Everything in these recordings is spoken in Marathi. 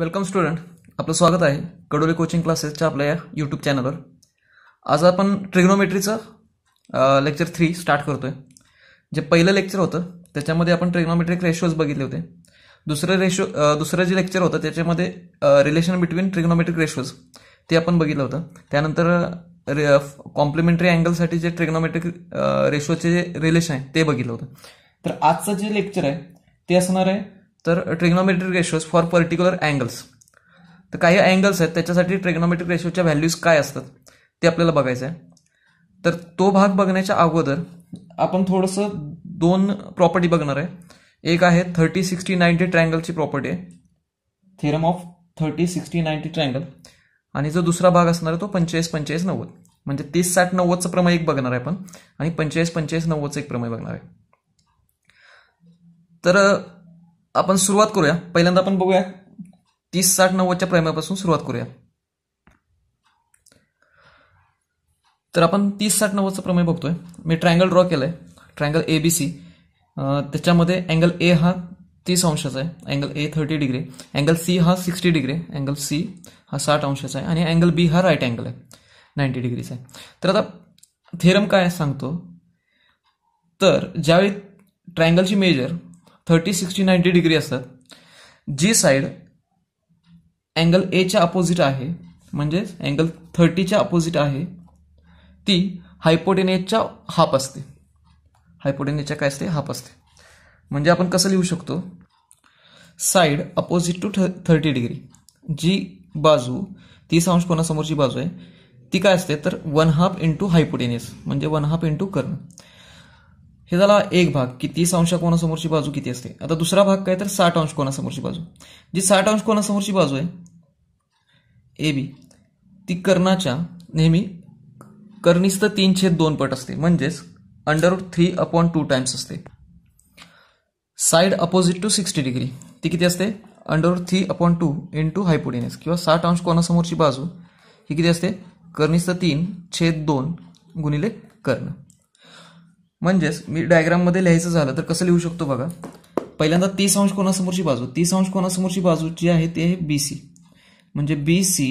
वेलकम स्टुडंट, आपलं स्वागत आहे कडोली कोचिंग क्लासेसच्या आपल्या या यूट्यूब चॅनलवर. आज आपण ट्रिग्नोमेट्रीचं लेक्चर 3 स्टार्ट करतोय. जे पहिलं लेक्चर होतं त्याच्यामध्ये आपण ट्रिग्नोमेट्रिक रेशोज बघितले होते. दुसरं जे लेक्चर होतं त्याच्यामध्ये रिलेशन बिटवीन ट्रिग्नोमेट्रिक रेशोज ते आपण बघितलं होतं. त्यानंतर कॉम्प्लिमेंटरी अँगलसाठी जे ट्रिग्नोमेट्रिक रेशोचे जे रिलेशन आहे ते बघितलं होतं. तर आजचं जे लेक्चर आहे ते असणार आहे तर trigonometric ratios for particular angles. तर काही अँगल्स आहेत त्याच्यासाठी ट्रिग्नोमेट्रिक रेशोच्या व्हॅल्यूज काय असतात ते आपल्याला बघायचं आहे. तर तो भाग बघण्याच्या अगोदर आपण थोडंसं दोन प्रॉपर्टी बघणार आहे. एक आहे 30-60-90 ट्रायंगलची प्रॉपर्टी आहे, थेरम ऑफ 30-60-90 ट्रायंगल. आणि जो दुसरा भाग असणार आहे तो 45-45-90, म्हणजे 30-60-90चं प्रमेय एक बघणार आहे आपण आणि 45-45-90चं एक प्रमेय बघणार आहे. तर आपण सुरुवात करूया. पहिल्यांदा आपण बघूया 30-60-90च्या प्रमेयापासून सुरुवात करूया. तर आपण 30-60-90चं प्रमेय बघतोय. मी ट्रायंगल ड्रॉ केलंय, ट्रायंगल ABC. त्याच्यामध्ये अँगल A हा 30 अंशाचा आहे, angle A 30 degree, angle C हा 60 डिग्री, अँगल C हा 60 अंशाचा आहे आणि अँगल B हा राईट अँगल आहे 90 डिग्रीचा आहे. तर आता थेरम काय सांगतो, तर ज्यावेळी ट्रायंगलची मेजर 30-60-90 डिग्री असतात, जी साईड अँगल A च्या अपोजिट आहे म्हणजे अँगल 30च्या अपोजिट आहे ती हायपोटेन्यूजच्या हाफ असते. हायपोटेन्यूजच्या काय असते? हाफ असते. म्हणजे आपण कसं लिहू शकतो, साईड अपोजिट टू 30 डिग्री, जी बाजू 30 अंश कोनासमोरची बाजू आहे ती काय असते तर 1/2 इंटू हायपोटेन्यूज, म्हणजे 1/2 इंटू कर्ण. हे झाला एक भाग की 30 अंश कोनासमोरची बाजू किती असते. आता दुसरा भाग काय तर 60 अंश कोनासमोरची बाजू. जी 60 अंश कोनासमोरची बाजू आहे AB, ती कर्णाच्या नेहमी कर्निस्थ 3/2 पट असते, म्हणजेच √3/2 टाइम्स असते. साइड अपोजिट टू 60 डिग्री ती किती असते √3/2 इंटू हायपोटेन्यूज, किंवा 60 अंश कोनासमोरची बाजू ही किती असते कर्निस्थ 3/2 गुणिले कर्ण. म्हणजेच मी डायग्राममध्ये लिहायचं झालं तर कसं लिहू शकतो बघा. पहिल्यांदा 30 अंश कोनासमोरची बाजू, 30 अंश कोनासमोरची बाजू जी आहे ती आहे BC, म्हणजे BC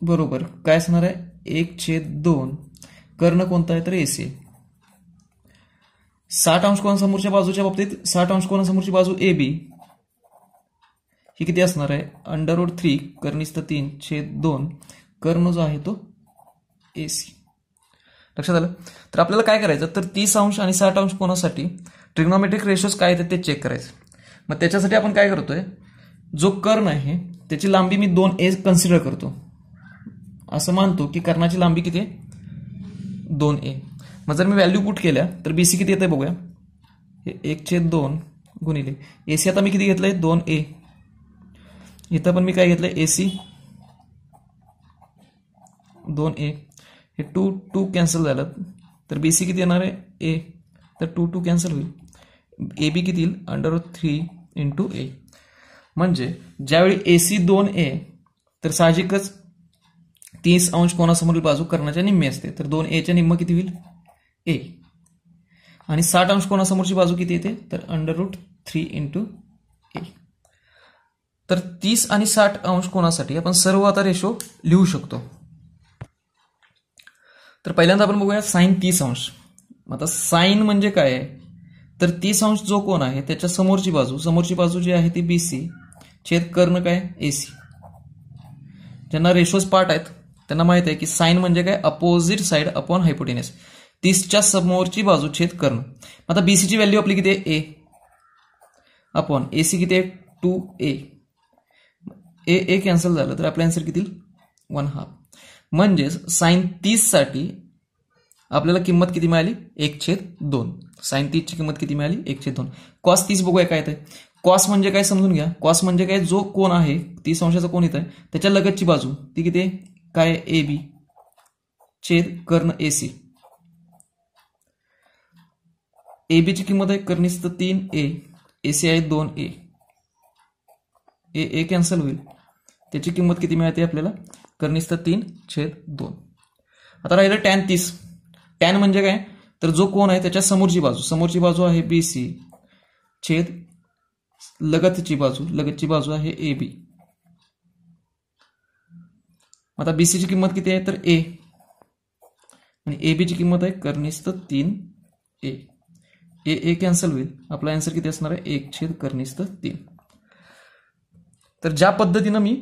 बरोबर काय असणार आहे 1/2. कर्ण कोणता आहे तर AC. 60 अंश कोनासमोरच्या बाजूच्या बाबतीत 60 अंश कोनासमोरची बाजू AB ही किती असणार आहे √3 कर्निस्थ 3/2 कर्ण जो आहे तो AC. लक्षात आलं. तर आपल्याला काय करायचं तर 30 अंश आणि 60 अंश कोनासाठी ट्रिग्नोमेट्रिक रेशोज काय आहेत ते चेक करायचं. मग त्याच्यासाठी आपण काय करतोय, जो कर्ण आहे त्याची लांबी मी 2a कन्सिडर करतो. असं मानतो की कर्णाची लांबी किती आहे 2a. मग जर मी व्हॅल्यू पुट केल्या तर BC किती येते बघूया. हे 1/2 गुणिले AC आता मी किती घेतलंय 2a. इथं पण मी काय घेतलंय AC 2a. हे 2 कॅन्सल झालं तर BC किती येणार आहे a, तर 2 कॅन्सल होईल. AB किती येईल √3 इंटू a. म्हणजे ज्यावेळी AC 2a तर साहजिकच 30 अंश कोनासमोरील बाजू कर्णाच्या निम्मी असते, तर 2a च्या निम्म किती होईल a. आणि 60 अंश कोनासमोरची बाजू किती येते तर √3 इंटू a. तर 30 आणि 60 अंश कोनासाठी आपण सर्व आता रेशो लिहू शकतो. तर पहिल्यांदा आपण बघूया साइन 30 अंश. आता साइन म्हणजे काय आहे तर 30 अंश जो कोण आहे त्याच्या समोरची बाजू जी आहे ती BC छेद कर्ण काय AC. ज्यांना रेशोज पार्ट आहेत त्यांना माहित आहे की साइन म्हणजे काय अपोजिट साइड अपॉन हायपोटेन्यूज. 30च्या समोरची बाजू छेद कर्ण. आता BC ची व्हॅल्यू आपली किती आहे a अपॉन AC किती आहे 2a. a कॅन्सल झालं तर आपला आन्सर किती 1/2. म्हणजेच साइन 30 साठी आपल्याला किंमत किती मिळाली 1/2. साइन 30 ची किंमत किती मिळाली 1/2. कॉस 30 बघूया काय येते. कॉस म्हणजे काय समजून घ्या. कॉस म्हणजे काय जो कोण आहे 30 अंशाचा कोण येत आहे त्याच्या लगतची बाजू ती किती आहे काय AB छेद कर्ण AC. AB ची किंमत आहे कर्निस्थ 3a, AC आहे 2a. a कॅन्सल होईल, त्याची किंमत किती मिळते आपल्याला कर्निस्थ 3/2. आता राहिलं tan 30. tan म्हणजे काय तर जो कोण आहे त्याच्या समोरची बाजू आहे BC छेद लगतची बाजू आहे AB. आता बीसीची किंमत किती आहे तर ए, आणि ए बीची किंमत आहे कर्निस्थ 3 ए. ए कॅन्सल होईल, आपला आन्सर किती असणार आहे 1/कर्निस्थ 3. तर ज्या पद्धतीनं मी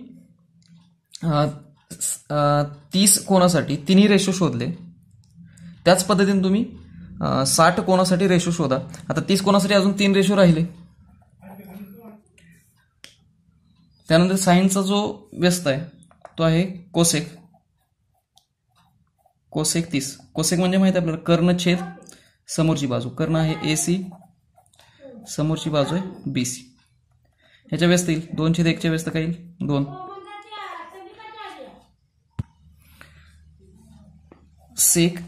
30 कोणासाठी तिन्ही रेशो शोधले, त्याच पद्धतीने तुम्ही 60 कोणासाठी रेशो शोधा. आता 30 कोणासाठी अजून 3 रेशो राहिले. त्यानंतर साईनचा जो व्यस्त आहे तो आहे कोसेक. कोसेक 30. कोसेक म्हणजे माहिती आहे आपल्याला कर्ण छेद समोरची बाजू. कर्ण आहे AC, समोरची बाजू आहे BC. ह्याच्या व्यस्त येईल 2/1च्या व्यस्त काय येईल 2. सेक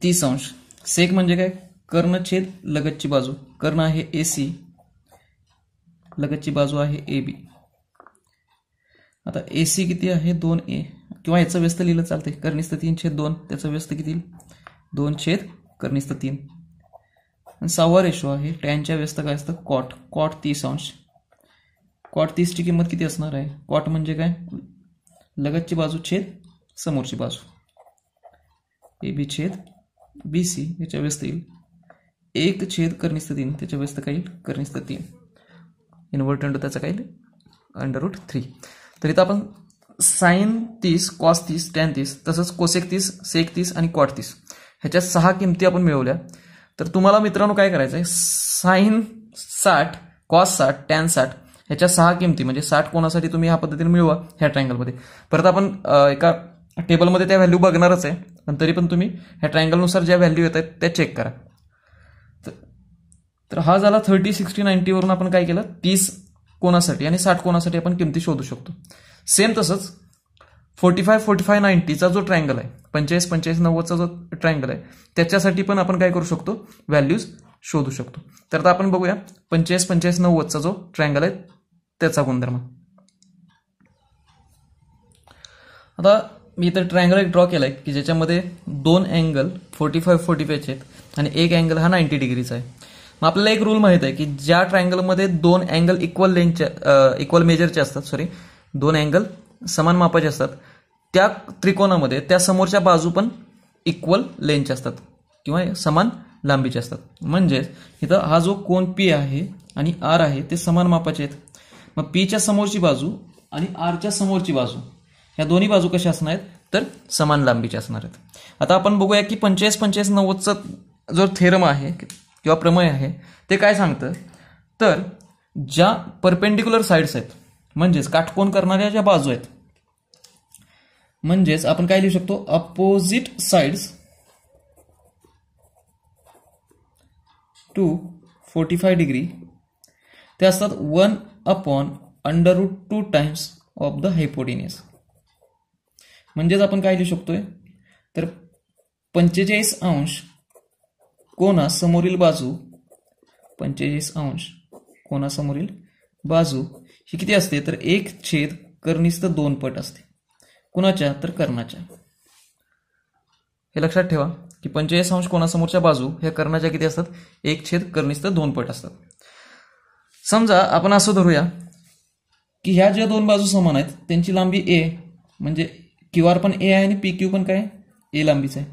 30 अंश. सेक म्हणजे काय कर्ण छेद लगतची बाजू. कर्ण आहे AC, लगतची बाजू आहे AB. आता AC किती आहे 2A, किंवा याचं व्यस्त लिहिलं चालते कर्निस्थ 3/2. त्याचं व्यस्त किती 2/कर्निस्थ 3. आणि 6वा रेशो आहे टॅनच्या व्यस्त काय असतं कॉट 30 अंश. कॉट 30ची किंमत किती असणार आहे. कॉट म्हणजे काय लगतची बाजू छेद समोरची बाजू. AB/BC याच्या व्यस्त येईल 1/कर्निस्थ 3. त्याच्या व्यस्त काय येईल कर्निस्थ 3. इन्व्हर्ट इंटू त्याचा काय येईल √3. तर इथं आपण साइन 30, कॉस 30, टॅन 30, तसंच कोसेक 30, सेक 30 आणि कॉट 30 ह्याच्या 6 किमती आपण मिळवल्या. तर तुम्हाला मित्रांनो काय करायचं आहे, साइन 60, कॉस 60, टॅन 60 ह्याच्या 6 किमती म्हणजे 60 कोणासाठी तुम्ही ह्या पद्धतीने मिळवा ह्या ट्रायंगलमध्ये. परत आपण एका टेबलमध्ये त्या व्हॅल्यू बघणारच आहे, पण तरी पण तुम्ही ह्या ट्रायंगलनुसार ज्या व्हॅल्यू येत आहेत त्या चेक करा. तर हा झाला 30, 60, 90 वरून आपण काय केलं 30 कोणासाठी आणि 60 कोणासाठी आपण किमती शोधू शकतो. सेम तसंच 45, 45, 90चा जो ट्रायंगल आहे, 45, 45, 90चा जो ट्रायंगल आहे त्याच्यासाठी पण आपण काय करू शकतो व्हॅल्यूज शोधू शकतो. तर आता आपण बघूया 45, 45, 90चा जो ट्रायंगल आहे त्याचा गुणधर्म. आता मी इथं ट्रायंगल एक ड्रॉ केलाय की ज्याच्यामध्ये 2 अँगल 45, 45 आहेत आणि एक अँगल हा 90 डिग्रीचा आहे. मग आपल्याला एक रूल माहित आहे की ज्या ट्रायंगलमध्ये 2 अँगल इक्वल मेजरचे असतात, 2 अँगल समान मापाचे असतात, त्या त्रिकोणामध्ये त्या समोरच्या बाजू पण इक्वल लेंथचे असतात किंवा समान लांबीचे असतात. म्हणजेच इथं हा जो कोन P आहे आणि R आहे ते समान मापाचे आहेत. मग P च्या समोरची बाजू आणि R च्या समोरची बाजू ह्या दोन्ही बाजू कशा असणार आहेत तर समान लांबीचे असणार आहेत. आता आपण बघूया की 45, 45, 90चा जो थेरम आहे किंवा प्रमेय आहे ते काय सांगतं, तर ज्या परपेंडिक्युलर साइड्स आहेत म्हणजेच काटकोन करणाऱ्या ज्या बाजू आहेत, म्हणजेच आपण काय लिहू शकतो अपोजिट साइड्स टू 45 डिग्री ते असतात 1/√2 टाइम्स ऑफ द हायपोटेन्यूज. म्हणजेच आपण काय लिहू शकतोय तर 45 अंश कोणासमोरील बाजू, 45 अंश कोणासमोरील बाजू ही किती असते तर 1/कर्निस्थ 2 पट असते. कुणाच्या तर कर्णाच्या. हे लक्षात ठेवा की 45 अंश कोणासमोरच्या बाजू ह्या कर्णाच्या किती असतात 1/कर्निस्थ 2 पट असतात. समजा आपण असं धरूया की ह्या ज्या 2 बाजू समान आहेत त्यांची लांबी A, म्हणजे QR पण A आहे आणि PQ पण काय A लांबीच आहे.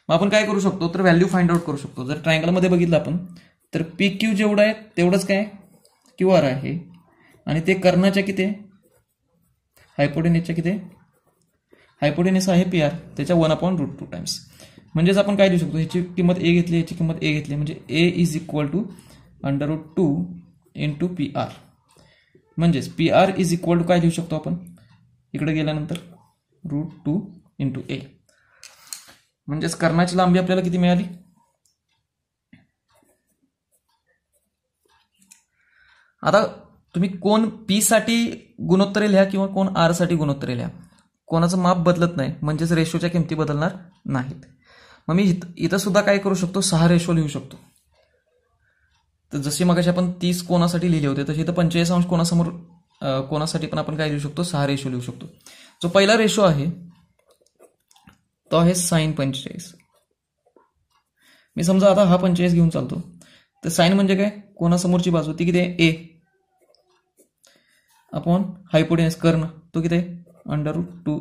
मग आपण काय करू शकतो तर व्हॅल्यू फाइंड आउट करू शकतो. जर ट्रायंगलमध्ये बघितलं आपण तर PQ जेवढं आहे तेवढंच काय QR आहे आणि ते कर्णाच्या किती आहे हायपोटेन्यूजच्या किती आहे, हायपोटेन्यूज आहे PR, त्याच्या 1/√2 टाइम्स. म्हणजेच आपण काय लिहू शकतो ह्याची किंमत A घेतली, ह्याची किंमत A घेतली, म्हणजे A = √2 × PR. म्हणजेच PR = काय लिहू शकतो आपण इकडे गेल्यानंतर √2 × A. म्हणजेच कर्णाची लांबी आपल्याला किती मिळाली. आता तुम्ही कोण P साठी गुणोत्तरे लिहा किंवा कोण R साठी गुणोत्तरे लिहा, कोणाचं माप बदलत नाही म्हणजेच रेशोच्या किमती बदलणार नाहीत. मग मी इथं सुद्धा काय करू शकतो 6 रेशो लिहू शकतो. तर जशी मगाशी आपण 30 कोणासाठी लिहिले होते तशी इथं 45 अंश कोणासाठी पण आपण काय लिहू शकतो 6 रेशो लिहू शकतो. जो पहिला रेशो आहे तो आहे साइन 45. मी समजा आता हा 45 घेऊन चालतो तर साइन म्हणजे काय कोणासमोरची बाजू ती किती आहे A अपॉन हायपोटेन्यूज कर्ण तो किती आहे √2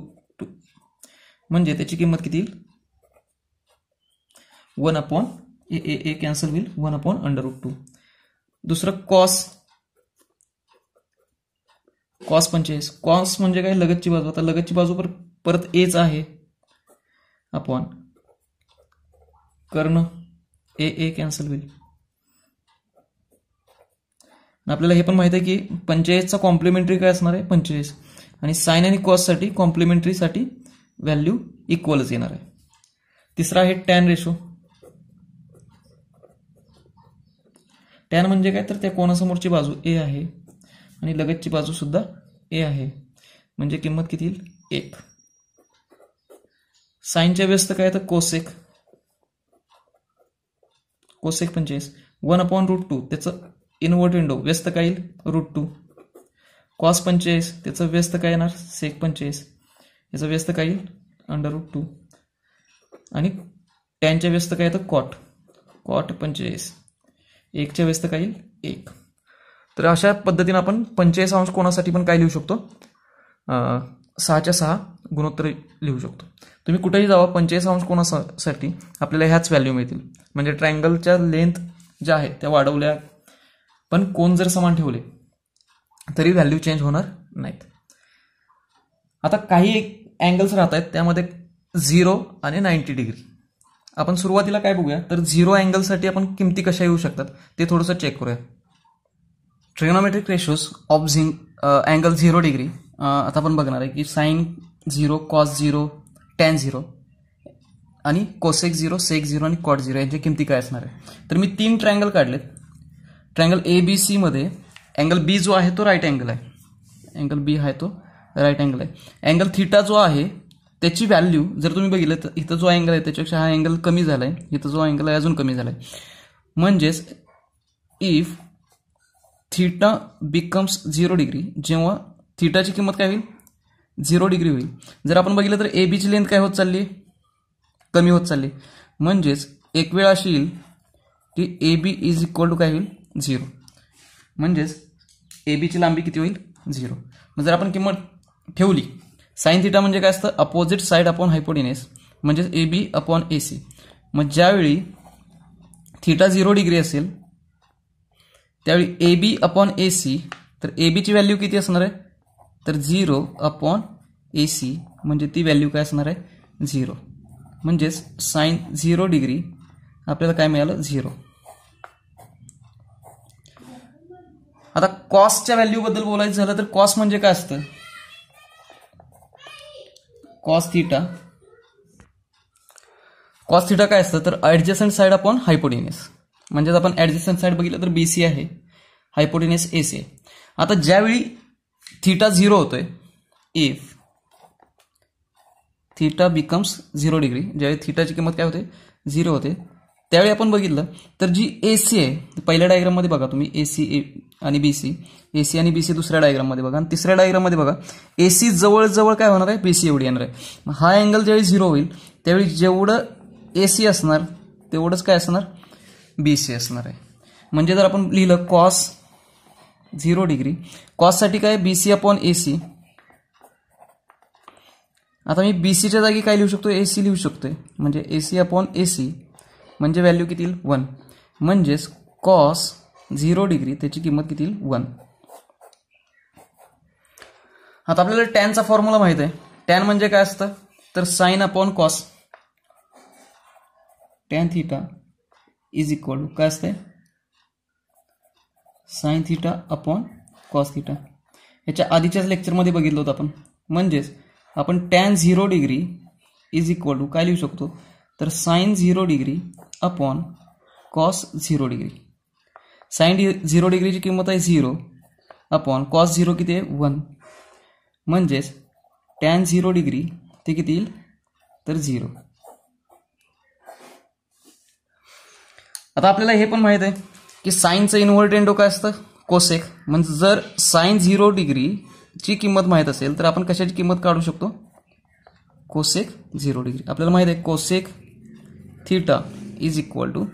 म्हणजे त्याची किंमत किती येईल 1/a कॅन्सल होईल 1/√2. दुसरं कॉस 45. कॉस म्हणजे काय लगतची बाजू. आता लगतची बाजू परत एच आहे अपॉन कर्ण ए कॅन्सल होईल. आपल्याला हे पण माहित आहे की 45चा कॉम्प्लिमेंटरी काय असणार आहे 45 आणि साइन आणि कॉससाठी कॉम्प्लिमेंटरीसाठी व्हॅल्यू इक्वलच येणार आहे. तिसरा आहे टॅन रेशो. टॅन म्हणजे काय तर त्या कोणासमोरची बाजू ए आहे आणि लगतची बाजू सुद्धा ए आहे म्हणजे किंमत किती येईल 1. साइनच्या व्यस्त काय तर कोसेक 45 1/√2 त्याचं इनवर्ट विंडो व्यस्त काय येईल √2. कॉस 45 त्याचं व्यस्त काय येणार सेक 45 याचं व्यस्त काय येईल √2 आणि टॅनच्या व्यस्त काय तर कॉट 45 1च्या व्यस्त काय येईल 1. तर अशा पद्धतीने आपण 45 अंश कोणासाठी पण काय लिहू शकतो 6/6 गुणोत्तर लिहू शकतो. तुम्ही कुठेही जावा 45 अंश कोणासाठी आपल्याला ह्याच व्हॅल्यू मिळतील. म्हणजे ट्रायंगलच्या लेंथ ज्या आहेत त्या वाढवल्या पण कोण जर समान ठेवले तरी व्हॅल्यू चेंज होणार नाहीत. आता काही अँगल्स राहत आहेत त्यामध्ये 0 आणि 90 डिग्री. आपण सुरुवातीला काय बघूया तर 0 अँगलसाठी आपण किमती कशा येऊ शकतात ते थोडंसं चेक करूया. Trigonometric ratios of angle 0 degree. आता आपण बघणार आहे की साइन 0 कॉस 0 टॅन 0 आणि कोसेक 0 सेक 0 आणि कॉट 0 यांच्या किमती काय असणार आहे. तर मी 3 ट्रायंगल काढलेत. ट्रायंगल ABC मध्ये अँगल बी जो आहे तो राईट अँगल आहे. अँगल बी आहे तो राईट अँगल आहे. अँगल थीटा जो आहे त्याची व्हॅल्यू जर तुम्ही बघितलं तर इथं जो अँगल आहे त्याच्यापेक्षा हा अँगल कमी झालाय. इथं जो अँगल आहे अजून कमी झालाय. म्हणजेच इफ थीटा बिकम्स 0 डिग्री जेव्हा थीटाची किंमत काय होईल 0 डिग्री होईल. जर आपण बघितलं तर AB ची लेंथ काय होत चालली कमी होत चालली. म्हणजेच एक वेळ अशी येईल की AB इज इक्वल टू काय होईल 0. म्हणजेच AB ची लांबी किती होईल 0. मग जर आपण किंमत ठेवली साइन थीटा म्हणजे काय असतं अपोजिट साइड अपॉन हायपोटेन्यूस म्हणजेच AB अपॉन AC. मग ज्यावेळी थीटा 0 डिग्री असेल त्यावेळी AB अपॉन AC तर AB ची व्हॅल्यू किती असणार आहे तर 0 अपॉन AC म्हणजे ती व्हॅल्यू काय असणार आहे 0. म्हणजेच साइन 0 डिग्री आपल्याला काय मिळालं 0. आता कॉसच्या व्हॅल्यू बद्दल बोलायचं झालं तर कॉस म्हणजे काय असतं कॉस थीटा काय असतं तर ऍडजस्टंट साइड अपॉन हायपोटेन्यूस. म्हणजेच आपण ऍडजस्टंट साइड बघितलं तर BC आहे हायपोटेन्यूस AC आहे. आता ज्यावेळी थीटा 0 होतोय इफ थीटा बिकम्स 0 डिग्री ज्यावेळी थीटाची किंमत काय होते 0 होते त्यावेळी आपण बघितलं तर जी AC आहे पहिल्या डायग्राममध्ये बघा तुम्ही AC आणि BC AC आणि BC दुसऱ्या डायग्राममध्ये बघा आणि तिसऱ्या डायग्राममध्ये बघा AC जवळ काय होणार आहे BC एवढी येणार आहे. हा अँगल ज्यावेळी 0 होईल त्यावेळी जेवढं AC असणार तेवढंच काय असणार BC असणार आहे. म्हणजे जर आपण लिहिलं कॉस 0 डिग्री कॉससाठी काय BC अपॉन AC. आता मी BCच्या जागी काय लिहू शकतो AC लिहू शकतोय म्हणजे AC अपॉन AC म्हणजे व्हॅल्यू किती येईल 1. म्हणजेच कॉस 0 डिग्री त्याची किंमत किती येईल 1. आता आपल्याला टॅनचा फॉर्म्युला माहित आहे. टॅन म्हणजे काय असतं तर sine upon cos tan theta is equal to काय असते sine theta upon cos theta. याच्या आधीच्याच लेक्चरमध्ये बघितलं होतं आपण. म्हणजेच आपण tan 0 degree is equal to काय लिहू शकतो तर sine 0 degree upon cos 0 degree. Sine 0 डिग्रीची किंमत आहे 0 अपॉन कॉस 0 किती आहे 1. म्हणजेच टॅन 0 डिग्री ते किती येईल तर 0. आता आपल्याला हे पण माहित आहे की साइनचं इन्व्हर्ट विंडो काय असतं कोसेक. म्हणजे जर साइन 0 डिग्रीची किंमत माहित असेल तर आपण कशाची किंमत काढू शकतो कोसेक 0 डिग्री. आपल्याला माहित आहे cosec theta is equal to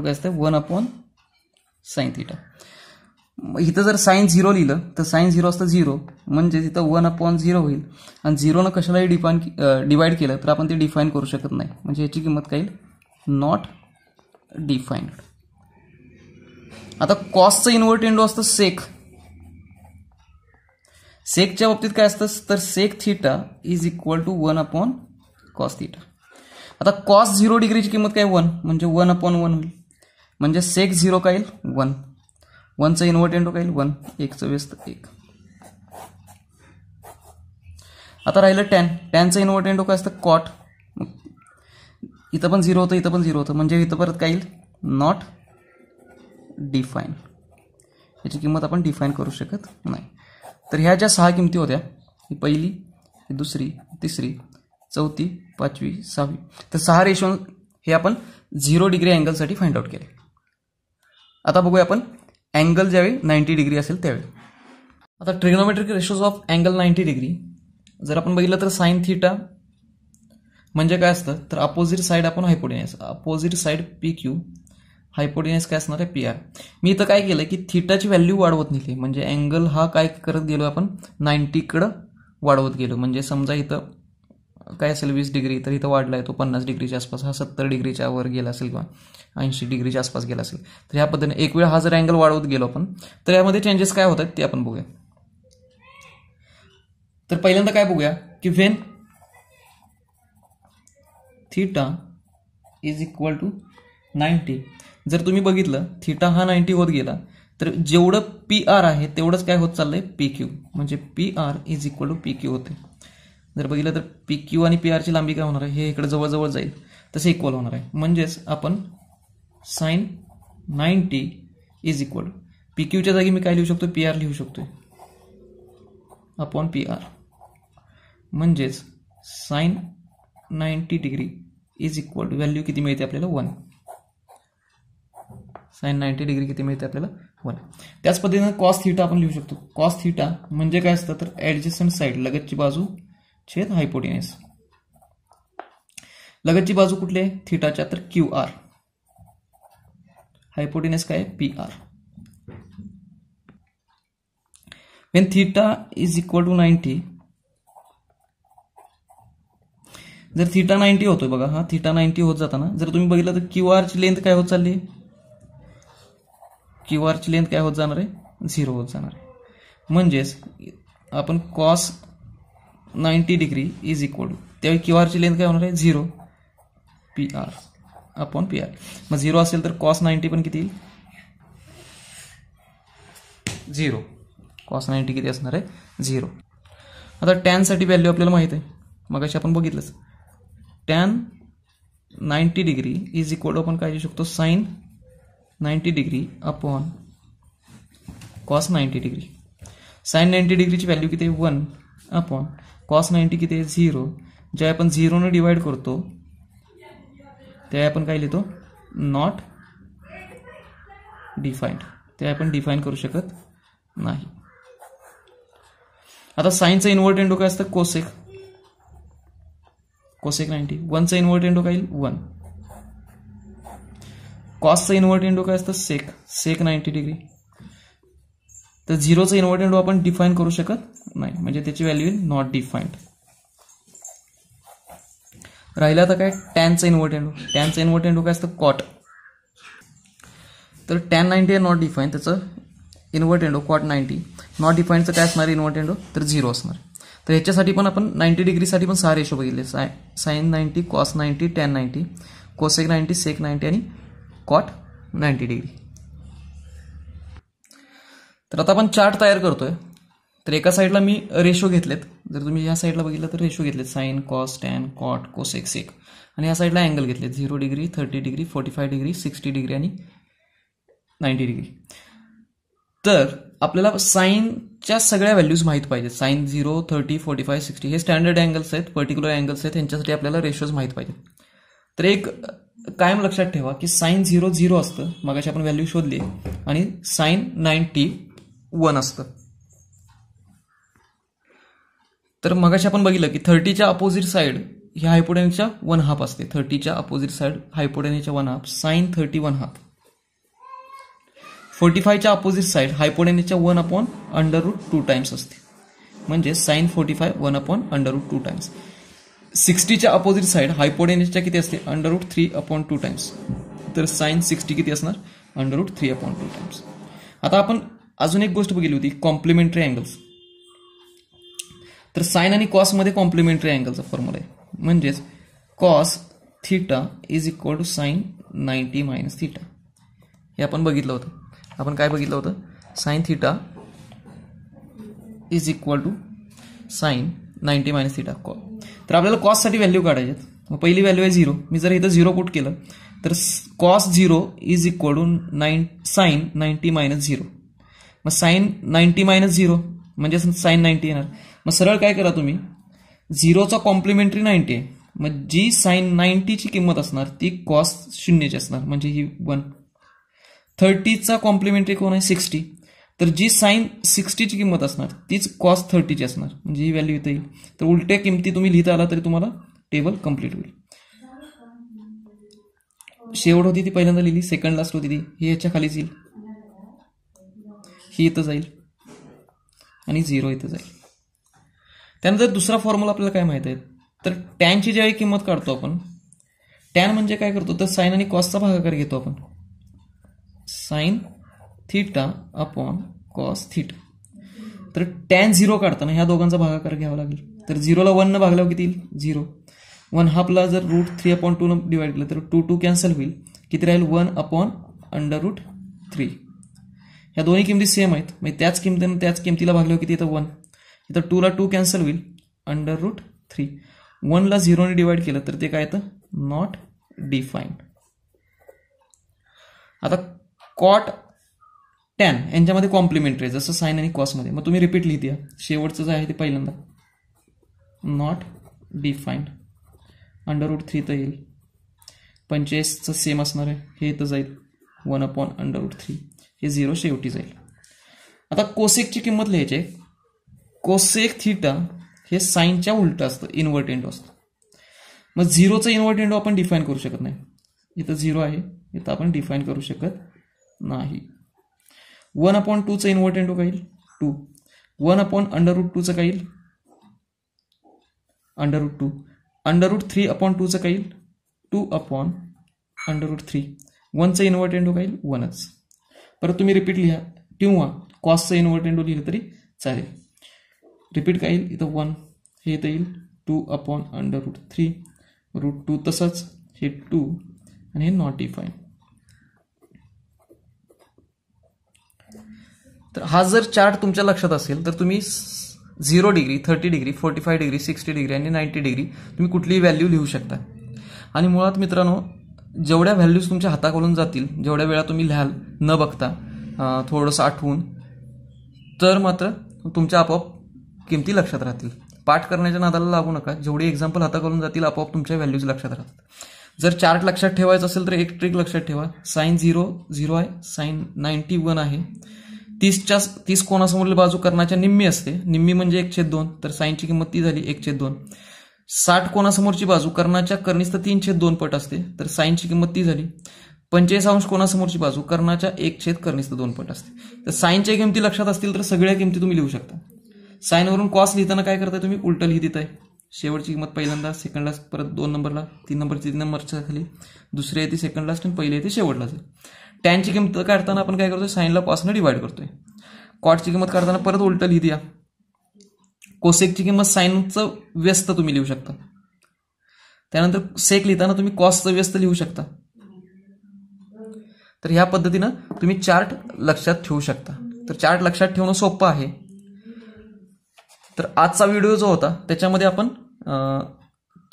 काय असतं 1 अपॉन साइन थीटा. इथं जर साइन 0 लिहिलं तर साइन 0 असतं 0, म्हणजे तिथं 1/0 होईल. आणि 0 कशालाही डिवाइड केलं तर आपण ते डिफाईन करू शकत नाही, म्हणजे याची किंमत काय येईल, नॉट डिफाईन्ड. आता कॉसचं इन्व्हर्टेंडो असतं सेक. सेकच्या बाबतीत काय असतं तर sec theta is equal to 1/cos theta. आता कॉस 0 डिग्रीची किंमत काय 1, म्हणजे 1/1 होईल, म्हणजे सेक 0 काय येईल 1. 1चं इन्व्हर्टेंडो काय येईल 1, 1चं व्यस्त 1. आता राहिलं टॅनचं इन्व्हर्टेंडो काय असतं कॉट. इथं पण 0 होतं, इथं पण 0 होतं, म्हणजे इथं परत काय येईल नॉट डिफाईन. याची किंमत आपण डिफाईन करू शकत नाही. तर ह्या ज्या 6 किमती होत्या, ही पहिली, ही दुसरी, तिसरी, चौथी, पाचवी, 6वी, तर 6 रेशो हे आपण 0 डिग्री अँगलसाठी फाइंड आउट केले. आता बघूया आपण अँगल ज्यावेळी 90 डिग्री असेल त्यावेळी. आता trigonometric ratios of angle 90 degree जर आपण बघितलं तर साइन थीटा म्हणजे काय असतं तर अपोजिट साइड आपण हायपोटेन्यूस, अपोजिट साइड PQ, हायपोटेन्यूस काय असणार आहे PR. मी इथं काय केलं की थीटाची व्हॅल्यू वाढवत नेली, म्हणजे अँगल हा काय करत गेलो आपण 90 कडं वाढवत गेलो. म्हणजे समजा इथं काय असेल 20 डिग्री, तर इथं वाढलाय तो 50 डिग्रीच्या आसपास, हा 70 डिग्रीच्या वर गेला असेल किंवा 80 डिग्रीच्या आसपास गेला असेल. तर ह्या पद्धतीने एक वेळ हा जर अँगल वाढवत गेलो आपण तर यामध्ये चेंजेस काय होतात ते आपण बघूया. तर पहिल्यांदा काय बघूया की when theta is equal to 90, जर तुम्ही बघितलं थीटा हा 90 होत गेला तर जेवढं PR आहे तेवढंच काय होत चाललंय PQ, म्हणजे PR is equal to PQ होते. जर बघितलं तर PQ आणि PR ची लांबी काय होणार आहे, हे इकडे जवळ जाईल तसे इक्वल होणार आहे. म्हणजेच आपण साइन 90 इज इक्वल टू PQच्या जागी मी काय लिहू शकतो, PR लिहू शकतोय अपॉन PR. म्हणजेच sine 90 degree is equal to value किती मिळते आपल्याला 1. साइन 90 डिग्री किती मिळते आपल्याला 1. त्याच पद्धतीने कॉस थीटा आपण लिहू शकतो. कॉस थीटा म्हणजे काय असतं तर ऍडजस्टंट साइड, लगतची बाजू छेद हायपोटेन्यूस. लगतची बाजू कुठली आहे थीटाच्या तर QR, हायपोटेन्यूस काय PR. When theta is equal to 90, जर थीटा 90 होतोय बघा, हा थीटा 90 होत जाताना जर तुम्ही बघितलं तर QR ची लेंथ काय होत चालली, QR ची लेंथ काय होत जाणार आहे 0 होत जाणार आहे. म्हणजेच आपण cos 90 degree is equal to त्यावेळी QR ची लेंथ काय होणार आहे 0 PR अपॉन PR. मग 0 असेल तर कॉस 90 पण किती येईल 0. कॉस 90 किती असणार आहे 0. आता टॅन साठी व्हॅल्यू आपल्याला माहित आहे, मगाशी आपण बघितलंच. Tan 90 degree is equal to आपण काय लिहू शकतो sine 90 degree upon cos 90 degree. Sine 90 डिग्रीची व्हॅल्यू किती आहे 1 अपॉन कॉस 90 किती आहे 0. ज्या आपण 0 ने डिवाइड करतो त्या आपण काय लिहितो नॉट डिफाईन्ड, ते आपण डिफाईन करू शकत नाही. आता साइनचं इन्व्हर्टेंडो काय असतं कोसेक, कोसेक 90. 1चं इन्व्हर्टेंडो काय येईल 1. कॉसचं इन्व्हर्टेंडो काय असतं सेक, सेक 90 डिग्री. तर 0चं इन्व्हर्टेंडो आपण डिफाईन करू शकत नाही, म्हणजे त्याची व्हॅल्यू येईल नॉट डिफाईन्ड. राहिलं आता काय टॅनचं इन्व्हर्टेंडो. टॅनचं इन्व्हर्टेंडो काय असतं कॉट. तर टॅन 90 आहे नॉट डिफाईन, त्याचं इन्व्हर्टेंडो कॉट 90. नॉट डिफाईनचं काय असणार इन्व्हर्टेंडो तर 0 असणार. तर ह्याच्यासाठी पण आपण 90 डिग्रीसाठी पण 6 रेशो बघितले, साइन 90, कॉस 90, टॅन 90, कोसेक 90, सेक 90 आणि कॉट 90 डिग्री. तर आता आपण चार्ट तयार करतोय. तर एका साईडला मी रेशो घेतलेत, जर तुम्ही या साईडला बघितलं तर रेशो घेतलेत sine, cos, tan, cot, cosec, sec. आणि या साईडला अँगल घेतलेत 0 डिग्री, 30 डिग्री, 45 डिग्री, 60 डिग्री आणि 90 डिग्री. तर आपल्याला साइनच्या सगळ्या व्हॅल्यूज माहित पाहिजेत. साइन 0, 30, 45, 60 हे स्टँडर्ड अँगल्स आहेत, पर्टिक्युलर अँगल्स आहेत, यांच्यासाठी आपल्याला रेशोज माहित पाहिजेत. तर एक कायम लक्षात ठेवा की साइन 0 0 असतं, मगाशी आपण व्हॅल्यू शोधली, आणि साइन 90 1 असतं. तर मगाशी आपण बघितलं की 30च्या अपोजिट साइड ह्या हायपोटेन्यूसच्या 1/2 असते. 30च्या अपोजिट साइड हायपोटेन्यूसच्या 1/2, साइन 30 1/2. 45च्या अपोजिट साईड हायपोटेन्यूजच्या 1/√2 टाइम्स असते, म्हणजे साइन 45 1/√2 टाइम्स. 60च्या अपोजिट साईड हायपोटेन्यूजच्या किती असते √3/2 टाइम्स, तर साइन 60 किती असणार √3/2 टाइम्स. आता आपण अजून एक गोष्ट बघितली होती, कॉम्प्लिमेंटरी अँगल्स. तर साइन आणि कॉस मध्ये कॉम्प्लिमेंटरी अँगलचा फॉर्म्युला आहे, म्हणजेच cos theta is equal to sine 90 minus theta. हे आपण बघितलं होतं. आपण काय बघितलं होतं, sine theta is equal to sine 90 minus theta cos. तर आपल्याला कॉससाठी व्हॅल्यू काढायची. मग पहिली व्हॅल्यू आहे 0. मी जर इथं 0 पुट केलं तर cos 0 is equal to sine 90 minus 0. मग साइन 90 मायनस 0 म्हणजे साइन 90 येणार. मग सरळ काय करा तुम्ही, 0चा कॉम्प्लिमेंटरी 90 आहे, मग जी साइन 90ची किंमत असणार ती कॉस 0ची असणार, म्हणजे ही 1. 30चा कॉम्प्लिमेंटरी कोण आहे 60, तर जी साइन 60ची किंमत असणार तीच कॉस 30ची असणार, म्हणजे ही व्हॅल्यू इथे येईल. तर उलट्या किमती तुम्ही लिहिता आला तरी तुम्हाला टेबल कम्प्लीट होईल. शेवट होती ती पहिल्यांदा लिहिली, सेकंड लास्ट होती ती, ही याच्या खालीच येईल, ही इथं जाईल आणि 0 इथं जाईल. त्यानंतर दुसरा फॉर्म्युला आपल्याला काय माहित आहे, तर टॅनची ज्यावेळी किंमत काढतो आपण, टॅन म्हणजे काय करतो तर साइन आणि कॉसचा भागाकार घेतो आपण, sign theta upon cos theta. तर टॅन 0 काढताना ह्या दोघांचा भागाकार घ्यावा लागेल. तर 0ला 1 न भागल्यावर किती येईल 0. 1 हाफला जर √3/2 न डिवाइड केलं तर 2 कॅन्सल होईल, किती राहील 1/√3. ह्या दोन्ही किमती सेम आहेत, म्हणजे त्याच किमतीनं त्याच किमतीला भागल्यावर किती येतं 1. इथं 2ला 2 कॅन्सल होईल, √3. 1ला 0 ने डिवाइड केलं तर ते काय येतं नॉट डिफाईन्ड. आता कॉट टॅन यांच्यामध्ये कॉम्प्लिमेंटरी आहे जसं साइन आणि कॉसमध्ये. मग तुम्ही रिपीट लिहित या, शेवटचं जे आहे ते पहिल्यांदा नॉट डिफाईन्ड, √3 तर येईल, 45चं सेम असणार आहे, हे इथं जाईल 1/√3, हे 0 शेवटी जाईल. आता कोसेकची किंमत लिहायची आहे. कोसेक थीटा हे साइनच्या उलट असतं, इन्व्हर्ट एंडो असतं. मग 0चं इन्व्हर्ट एंडो आपण डिफाईन करू शकत नाही, इथं 0 आहे, इथं आपण डिफाईन करू शकत नाही. 1/2चं इन्व्हर्ट एंडो काय येईल 2. 1/√2चं काय येईल √2. √3/2चं काय येईल 2/√3. 1चं इन्व्हर्ट एंडो काय येईल 1च. परत तुम्ही रिपीट लिहा किंवा कॉसचं इन्व्हर्ट एंडो लिहिलं तरी चालेल. रिपीट काय येईल इथं 1, हे इथं येईल 2/√3. √2 तसंच, हे 2 आणि हे नॉट डिफाईन. तर हा जर चार्ट तुमच्या लक्षात असेल तर तुम्ही 0 डिग्री, 30 डिग्री, 45 डिग्री, 60 डिग्री आणि 90 डिग्री तुम्ही कुठलीही व्हॅल्यू लिहू शकता. आणि मुळात मित्रांनो, जेवढ्या व्हॅल्यूज तुमच्या हाताकडून जातील, जेवढ्या वेळा तुम्ही लिहाल न बघता थोडंसं आठवून, तर मात्र तुमच्या आपोआप किमती लक्षात राहतील. पाठ करण्याच्या नादाला लागू नका, जेवढे एक्झाम्पल हाताकडून जातील आपोआप तुमच्या व्हॅल्यूज लक्षात राहतात. जर चार्ट लक्षात ठेवायचं असेल तर एक ट्रिक लक्षात ठेवा, साइन 0 आहे, साइन 91 आहे. 30 कोणासमोरील बाजू कर्णाच्या निम्मी असते, निम्मी म्हणजे 1/2, तर साइनची किंमत ती झाली 1/2. 60 कोणासमोरची बाजू कर्णाच्या करणीस 3/2 पट असते, तर साइनची किंमत ती झाली. 45 अंश कोणासमोरची बाजू कर्णाच्या 1/2 पट असते. तर साइनच्या किमती लक्षात असतील तर सगळ्या किमती तुम्ही लिहू शकता. साइनवरून कॉस लिहिताना काय करताय तुम्ही उलट लिहित आहे. शेवटची किंमत पहिल्यांदा, सेकंड लास्ट, परत 2 नंबरला, 3 नंबरची 3 नंबरच्या खाली, दुसरी आहे ती सेकंड लास्ट आणि पहिली आहे ती शेवटला जाईल. टॅनची किंमत काढताना आपण काय करतोय साइनला कॉसने डिवाइड करतोय. कॉटची किंमत काढताना परत उलट लिहित या. कोसेकची किंमत साइनचं व्यस्त तुम्ही लिहू शकता. त्यानंतर सेक लिहिताना तुम्ही कॉसचं व्यस्त लिहू शकता. तर ह्या पद्धतीनं तुम्ही चार्ट लक्षात ठेवू शकता. तर चार्ट लक्षात ठेवणं सोपं आहे. तर आजचा व्हिडिओ जो होता त्याच्यामध्ये आपण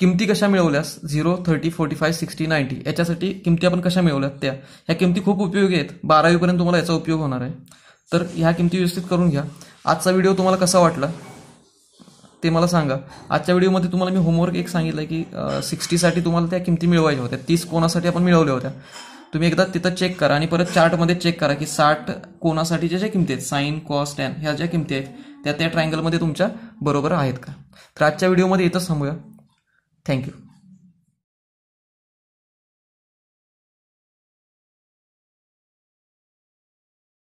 किमती कशा मिळवल्यास 0, 30, 45, 60, 90 याच्यासाठी किमती आपण कशा मिळवल्यात त्या, ह्या किमती खूप उपयोगी आहेत. 12वीपर्यंत तुम्हाला याचा उपयोग होणार आहे. तर ह्या किमती व्यवस्थित करून घ्या. आजचा व्हिडिओ तुम्हाला कसा वाटला ते मला सांगा. आजच्या व्हिडिओमध्ये तुम्हाला मी होमवर्क एक सांगितलं की 60साठी तुम्हाला त्या किमती मिळवायच्या होत्या, 30 कोणासाठी आपण मिळवल्या होत्या. तुम्ही एकदा तिथं चेक करा आणि परत चार्टमध्ये चेक करा की 60 कोणासाठीच्या ज्या किमती आहेत, साइन, कॉस, टॅन ह्या ज्या किमती आहेत त्या ट्रायंगलमध्ये तुमच्या बरोबर आहेत का. तर आजच्या व्हिडिओमध्ये इथंच थांबूया. थँक्यू.